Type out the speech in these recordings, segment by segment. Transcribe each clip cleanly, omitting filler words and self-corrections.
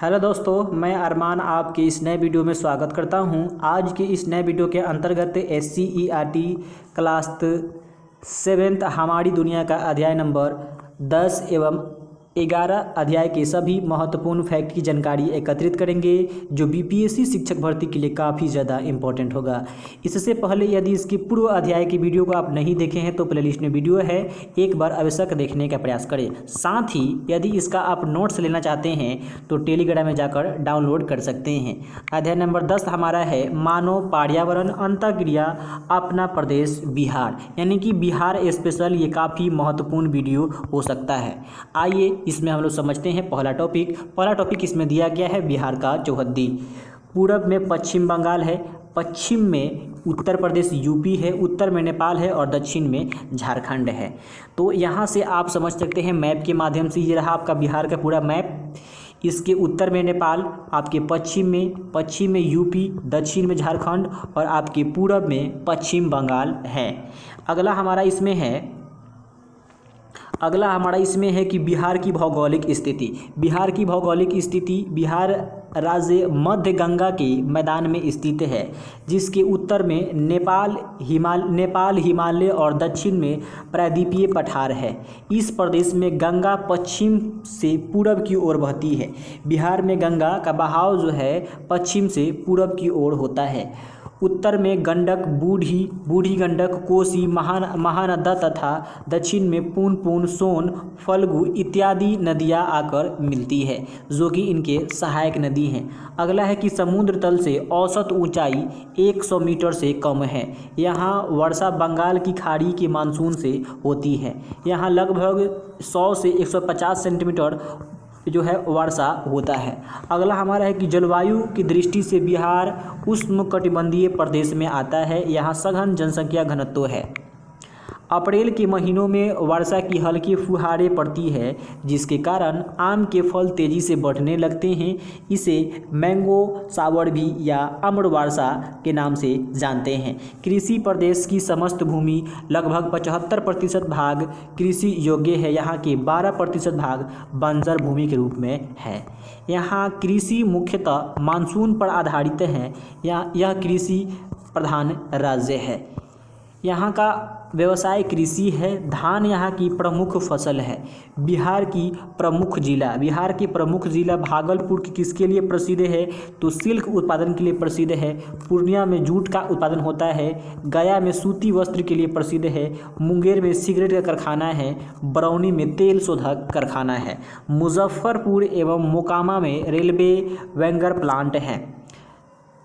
Hello दोस्तों, मैं अरमान आपके इस नए वीडियो में स्वागत करता हूं। आज के इस नए वीडियो के अंतर्गत SCERT क्लास 7 हमारी दुनिया का अध्याय नंबर 10 एवं 11 अध्याय के सभी महत्वपूर्ण फैक्ट की जानकारी एकत्रित करेंगे, जो BPSC शिक्षक भर्ती के लिए काफ़ी ज़्यादा इम्पोर्टेंट होगा। इससे पहले यदि इसकी पूर्व अध्याय की वीडियो को आप नहीं देखे हैं तो प्लेलिस्ट में वीडियो है, एक बार अवश्य देखने का प्रयास करें। साथ ही यदि इसका आप नोट्स लेना चाहते हैं तो टेलीग्राम में जाकर डाउनलोड कर सकते हैं। अध्याय नंबर 10 हमारा है मानव पर्यावरण अंतःक्रिया अपना प्रदेश बिहार, यानी कि बिहार स्पेशल। ये काफ़ी महत्वपूर्ण वीडियो हो सकता है। आइए इसमें हम लोग समझते हैं पहला टॉपिक इसमें दिया गया है बिहार का चौहद्दी। पूरब में पश्चिम बंगाल है, पश्चिम में उत्तर प्रदेश यूपी है, उत्तर में नेपाल है और दक्षिण में झारखंड है। तो यहाँ से आप समझ सकते हैं मैप के माध्यम से, ये रहा आपका बिहार का पूरा मैप। इसके उत्तर में नेपाल, आपके पश्चिम में यूपी, दक्षिण में झारखंड और आपके पूरब में पश्चिम बंगाल है। अगला हमारा इसमें है कि बिहार की भौगोलिक स्थिति। बिहार राज्य मध्य गंगा के मैदान में स्थित है, जिसके उत्तर में नेपाल हिमालय और दक्षिण में प्रायद्वीपीय पठार है। इस प्रदेश में गंगा पश्चिम से पूरब की ओर बहती है। बिहार में गंगा का बहाव जो है पश्चिम से पूरब की ओर होता है। उत्तर में गंडक, बूढ़ी गंडक, कोसी, महानदा तथा दक्षिण में पुनपुन, सोन, फल्गु इत्यादि नदियां आकर मिलती है, जो कि इनके सहायक नदी हैं। अगला है कि समुद्र तल से औसत ऊंचाई 100 मीटर से कम है। यहाँ वर्षा बंगाल की खाड़ी के मानसून से होती है। यहाँ लगभग 100 से 150 सेंटीमीटर जो है वर्षा होता है। अगला हमारा है कि जलवायु की दृष्टि से बिहार उष्णकटिबंधीय प्रदेश में आता है। यहाँ सघन जनसंख्या घनत्व है। अप्रैल के महीनों में वर्षा की हल्की फुहारें पड़ती है, जिसके कारण आम के फल तेजी से बढ़ने लगते हैं। इसे मैंगो सावर भी या अम्र वर्षा के नाम से जानते हैं। कृषि प्रदेश की समस्त भूमि लगभग 75% भाग कृषि योग्य है। यहाँ के 12% भाग बंजर भूमि के रूप में है। यहाँ कृषि मुख्यतः मानसून पर आधारित है। यह कृषि प्रधान राज्य है। यहाँ का व्यवसाय कृषि है। धान यहाँ की प्रमुख फसल है। बिहार के प्रमुख जिला भागलपुर किसके लिए प्रसिद्ध है? तो सिल्क उत्पादन के लिए प्रसिद्ध है। पूर्णिया में जूट का उत्पादन होता है। गया में सूती वस्त्र के लिए प्रसिद्ध है। मुंगेर में सिगरेट का कारखाना है। बरौनी में तेल शोधक कारखाना है। मुजफ्फरपुर एवं मोकामा में रेलवे वैगन प्लांट है।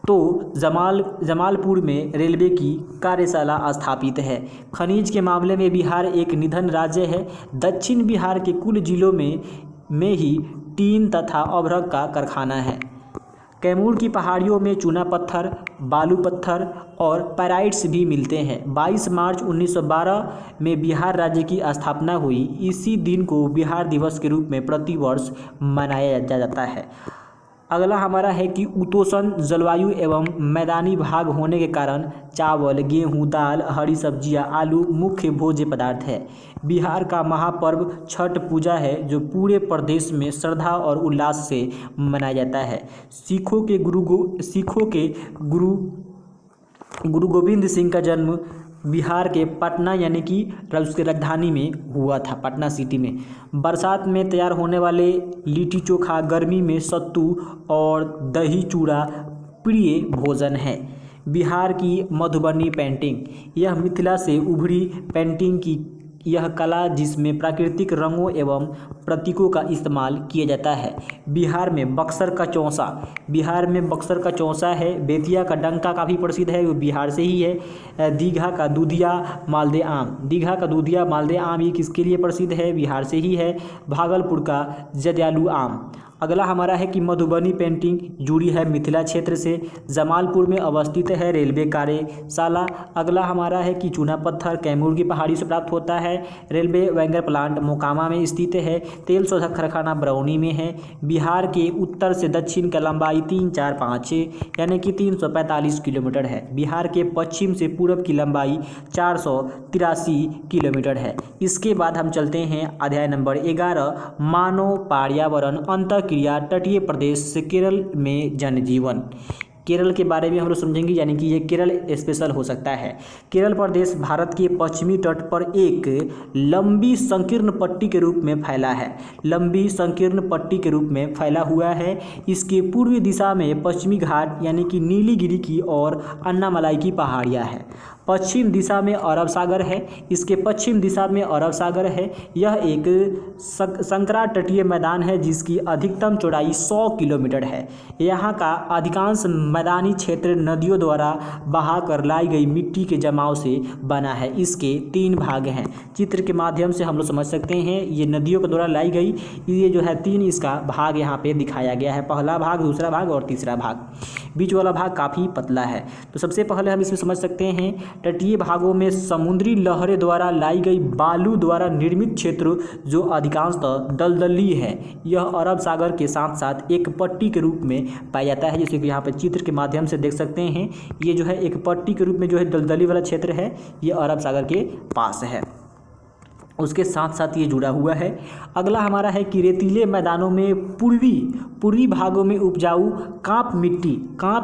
तो जमालपुर में रेलवे की कार्यशाला स्थापित है। खनिज के मामले में बिहार एक निधन राज्य है। दक्षिण बिहार के कुल जिलों में ही टीन तथा अभ्रक का कारखाना है। कैमूर की पहाड़ियों में चूना पत्थर, बालू पत्थर और पैराइट्स भी मिलते हैं। 22 मार्च 1912 में बिहार राज्य की स्थापना हुई। इसी दिन को बिहार दिवस के रूप में प्रतिवर्ष मनाया जाता है। अगला हमारा है कि उपोष्ण जलवायु एवं मैदानी भाग होने के कारण चावल, गेहूं, दाल, हरी सब्जियां, आलू मुख्य भोज्य पदार्थ है। बिहार का महापर्व छठ पूजा है, जो पूरे प्रदेश में श्रद्धा और उल्लास से मनाया जाता है। सिखों के गुरु गोविंद सिंह का जन्म बिहार के पटना यानी कि उसकी राजधानी में हुआ था, पटना सिटी में। बरसात में तैयार होने वाले लिट्टी चोखा, गर्मी में सत्तू और दही चूड़ा प्रिय भोजन है। बिहार की मधुबनी पेंटिंग, यह मिथिला से उभरी पेंटिंग की यह कला जिसमें प्राकृतिक रंगों एवं प्रतीकों का इस्तेमाल किया जाता है। बिहार में बक्सर का चौसा है। बेतिया का डंका काफ़ी प्रसिद्ध है, वो बिहार से ही है। दीघा का दूधिया मालदे आम ये किसके लिए प्रसिद्ध है? बिहार से ही है। भागलपुर का जर्दालू आम। अगला हमारा है कि मधुबनी पेंटिंग जुड़ी है मिथिला क्षेत्र से। जमालपुर में अवस्थित है रेलवे कार्यशाला। अगला हमारा है कि चूना पत्थर कैमूर की पहाड़ी से प्राप्त होता है। रेलवे वैगन प्लांट मोकामा में स्थित है। तेल शोधक कारखाना बरौनी में है। बिहार के उत्तर से दक्षिण का लंबाई 345 यानी कि 345 किलोमीटर है। बिहार के पश्चिम से पूरब की लंबाई 483 किलोमीटर है। इसके बाद हम चलते हैं अध्याय नंबर 11 मानव पर्यावरण अंतः क्रिया तटीय प्रदेश केरल में जनजीवन। केरल के बारे में हम लोग समझेंगे, यानी कि ये केरल स्पेशल हो सकता है। केरल प्रदेश भारत के पश्चिमी तट पर एक लंबी संकीर्ण पट्टी के रूप में फैला है। लंबी संकीर्ण पट्टी के रूप में फैला हुआ है। इसके पूर्वी दिशा में पश्चिमी घाट यानी कि नीलगिरी की और अन्नामलाई की पहाड़ियाँ हैं। पश्चिम दिशा में अरब सागर है। इसके पश्चिम दिशा में अरब सागर है। यह एक संकरा तटीय मैदान है जिसकी अधिकतम चौड़ाई 100 किलोमीटर है। यहाँ का अधिकांश मैदानी क्षेत्र नदियों द्वारा बहाकर लाई गई मिट्टी के जमाव से बना है। इसके 3 भाग हैं। चित्र के माध्यम से हम लोग समझ सकते हैं, ये नदियों के द्वारा लाई गई, ये जो है 3 इसका भाग यहाँ पे दिखाया गया है। पहला भाग, दूसरा भाग और तीसरा भाग। बीच वाला भाग काफ़ी पतला है। तो सबसे पहले हम इसमें समझ सकते हैं, तटीय भागों में समुद्री लहरें द्वारा लाई गई बालू द्वारा निर्मित क्षेत्र जो अधिकांशतः दलदली है, यह अरब सागर के साथ साथ एक पट्टी के रूप में पाया जाता है। जैसे कि यहाँ पर चित्र के माध्यम से देख सकते हैं, ये जो है एक पट्टी के रूप में जो है दलदली वाला क्षेत्र है, ये अरब सागर के पास है। उसके साथ साथ ये जुड़ा हुआ है। अगला हमारा है कि रेतीले मैदानों में पूर्वी भागों में उपजाऊ कांप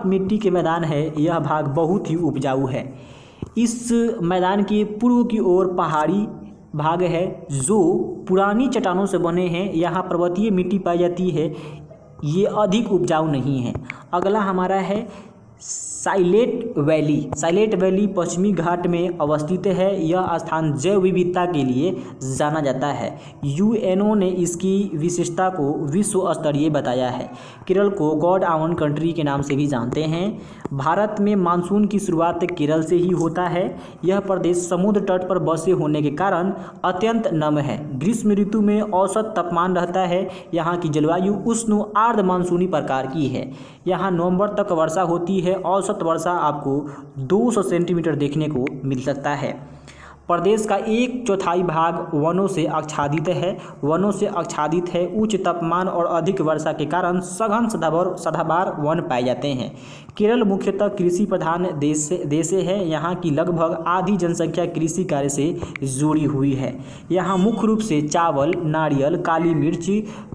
मिट्टी के मैदान है। यह भाग बहुत ही उपजाऊ है। इस मैदान के पूर्व की ओर पहाड़ी भाग है जो पुरानी चट्टानों से बने हैं। यहाँ पर्वतीय मिट्टी पाई जाती है, ये अधिक उपजाऊ नहीं है। अगला हमारा है साइलेंट वैली पश्चिमी घाट में अवस्थित है। यह स्थान जैव विविधता के लिए जाना जाता है। यूएनओ ने इसकी विशेषता को विश्व स्तरीय बताया है। केरल को गॉड आवन कंट्री के नाम से भी जानते हैं। भारत में मानसून की शुरुआत केरल से ही होता है। यह प्रदेश समुद्र तट पर बसे होने के कारण अत्यंत नम है। ग्रीष्म ऋतु में औसत तापमान रहता है। यहाँ की जलवायु उष्ण आर्द्र मानसूनी प्रकार की है। यहाँ नवंबर तक वर्षा होती है। औसत वर्षा आपको 200 सेंटीमीटर देखने को मिल सकता है। प्रदेश का 1/4 भाग वनों से आच्छादित है। उच्च तापमान और अधिक वर्षा के कारण सघन सदाबहार वन पाए जाते हैं। केरल मुख्यतः कृषि प्रधान देश है। यहाँ की लगभग आधी जनसंख्या कृषि कार्य से जुड़ी हुई है। यहाँ मुख्य रूप से चावल, नारियल, काली मिर्च,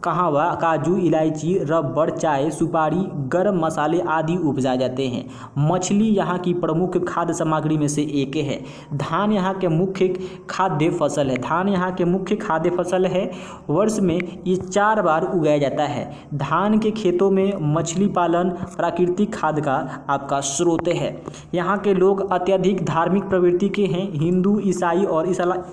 कहवा, काजू, इलायची, रबर, चाय, सुपारी, गरम मसाले आदि उपजाए जाते हैं। मछली यहाँ की प्रमुख खाद्य सामग्री में से एक है। धान यहाँ के मुख्य खाद्य फसल है। वर्ष में ये 4 बार उगाया जाता है। धान के खेतों में मछली पालन प्राकृतिक खाद्य का आपका स्रोत है। यहाँ के लोग अत्यधिक धार्मिक प्रवृत्ति के हैं। हिंदू, ईसाई और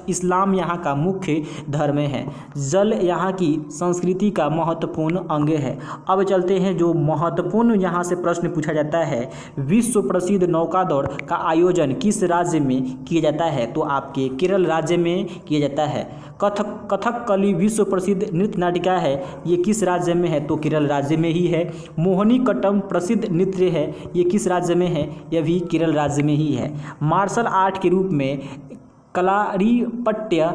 इस्लाम यहाँ का मुख्य धर्म है। जल यहाँ की संस्कृति का महत्वपूर्ण अंग है। अब चलते हैं, जो महत्वपूर्ण यहाँ से प्रश्न पूछा जाता है, विश्व प्रसिद्ध नौका दौड़ का आयोजन किस राज्य में किया जाता है? तो आपके केरल राज्य में किया जाता है। कथकली विश्व प्रसिद्ध नृत्य नाटिका है, ये किस राज्य में है? तो केरल राज्य में ही है। मोहिनीअट्टम प्रसिद्ध नृत्य है, ये किस राज्य में है? यह भी केरल राज्य में ही है। मार्शल आर्ट के रूप में कलारीपट्य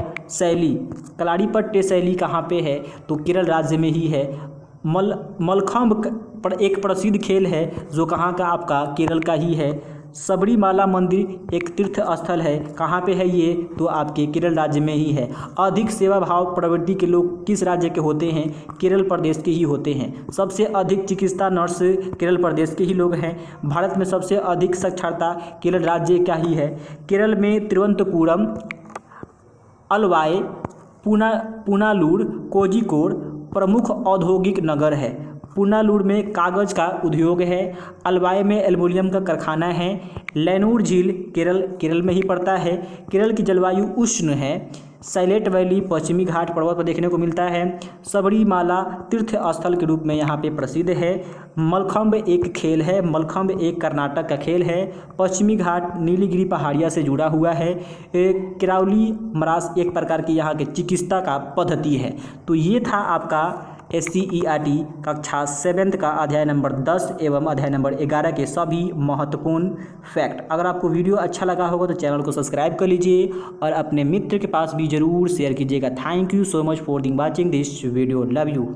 शैली कहाँ पे है? तो केरल राज्य में ही है। मलखंब एक प्रसिद्ध खेल है जो कहाँ का? आपका केरल का ही है। सबरीमाला मंदिर एक तीर्थ स्थल है, कहाँ पे है ये? तो आपके केरल राज्य में ही है। अधिक सेवा भाव प्रवृत्ति के लोग किस राज्य के होते हैं? केरल प्रदेश के ही होते हैं। सबसे अधिक चिकित्सा नर्स केरल प्रदेश के ही लोग हैं। भारत में सबसे अधिक साक्षरता केरल राज्य का ही है। केरल में तिरुवनंतपुरम, अलवाई, पुनालूर, कोझिकोड प्रमुख औद्योगिक नगर है। पुनालूर में कागज का उद्योग है। अलवाई में एल्युमिनियम का कारखाना है। लैनूर झील केरल में ही पड़ता है। केरल की जलवायु उष्ण है। साइलेंट वैली पश्चिमी घाट पर्वत पर देखने को मिलता है। सबरीमाला तीर्थ स्थल के रूप में यहाँ पे प्रसिद्ध है। मलखंब एक खेल है। मलखंब एक कर्नाटक का खेल है। पश्चिमी घाट नीलगिरी पहाड़िया से जुड़ा हुआ है। किरावली मरास एक प्रकार की यहाँ के चिकित्सा का पद्धति है। तो ये था आपका SCERT कक्षा 7th का अध्याय नंबर 10 एवं अध्याय नंबर 11 के सभी महत्वपूर्ण फैक्ट। अगर आपको वीडियो अच्छा लगा होगा तो चैनल को सब्सक्राइब कर लीजिए और अपने मित्र के पास भी ज़रूर शेयर कीजिएगा। Thank you so much for watching this video. Love you.